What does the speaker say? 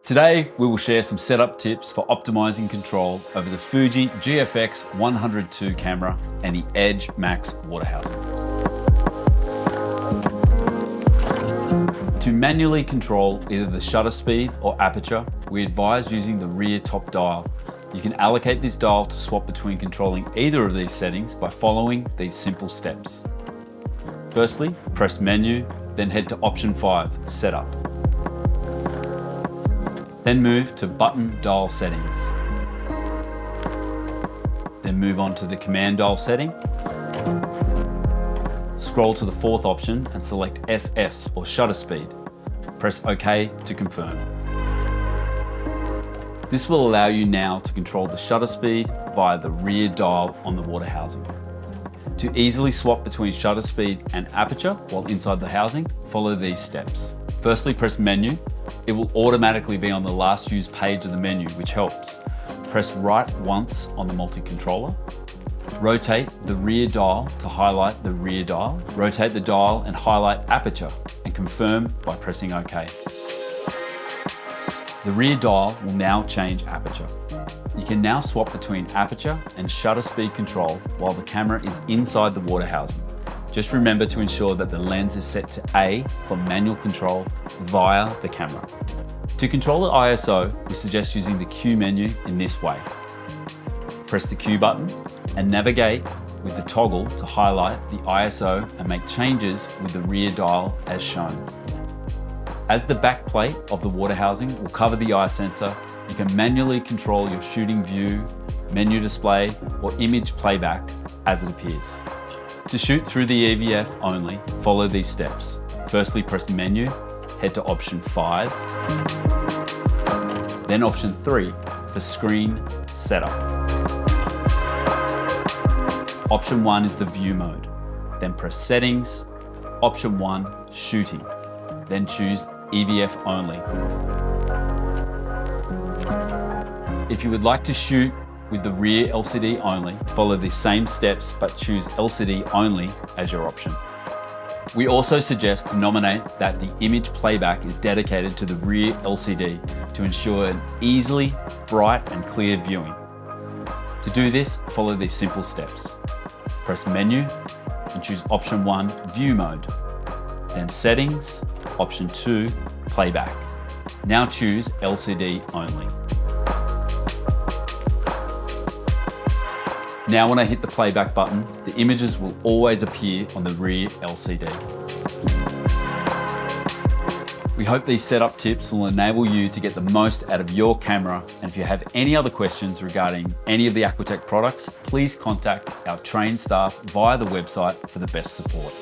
Today, we will share some setup tips for optimizing control over the Fuji GFX100 II camera and the Edge Max water housing. To manually control either the shutter speed or aperture, we advise using the rear top dial. You can allocate this dial to swap between controlling either of these settings by following these simple steps. Firstly, press Menu, then head to Option 5, Setup. Then move to Button Dial Settings. Then move on to the Command Dial setting. Scroll to the fourth option and select SS or shutter speed. Press OK to confirm. This will allow you now to control the shutter speed via the rear dial on the water housing. To easily swap between shutter speed and aperture while inside the housing, follow these steps. Firstly, press Menu. It will automatically be on the last used page of the menu, which helps. Press right once on the multi-controller. Rotate the rear dial to highlight the rear dial. Rotate the dial and highlight aperture and confirm by pressing OK. The rear dial will now change aperture. You can now swap between aperture and shutter speed control while the camera is inside the water housing. Just remember to ensure that the lens is set to A for manual control via the camera. To control the ISO, we suggest using the Q menu in this way. Press the Q button and navigate with the toggle to highlight the ISO and make changes with the rear dial as shown. As the back plate of the water housing will cover the eye sensor, you can manually control your shooting view, menu display, or image playback as it appears. To shoot through the EVF only, follow these steps. Firstly, press Menu, head to Option 5, then Option 3 for Screen Setup. Option 1 is the View mode. Then press Settings, Option 1, Shooting. Then choose EVF only. If you would like to shoot with the rear LCD only, follow the same steps but choose LCD only as your option. We also suggest to nominate that the image playback is dedicated to the rear LCD to ensure an easily bright and clear viewing. To do this, follow these simple steps. Press Menu and choose Option 1, View mode. Then Settings, Option 2, Playback. Now choose LCD only. Now when I hit the playback button, the images will always appear on the rear LCD. We hope these setup tips will enable you to get the most out of your camera, and if you have any other questions regarding any of the Aquatech products, please contact our trained staff via the website for the best support.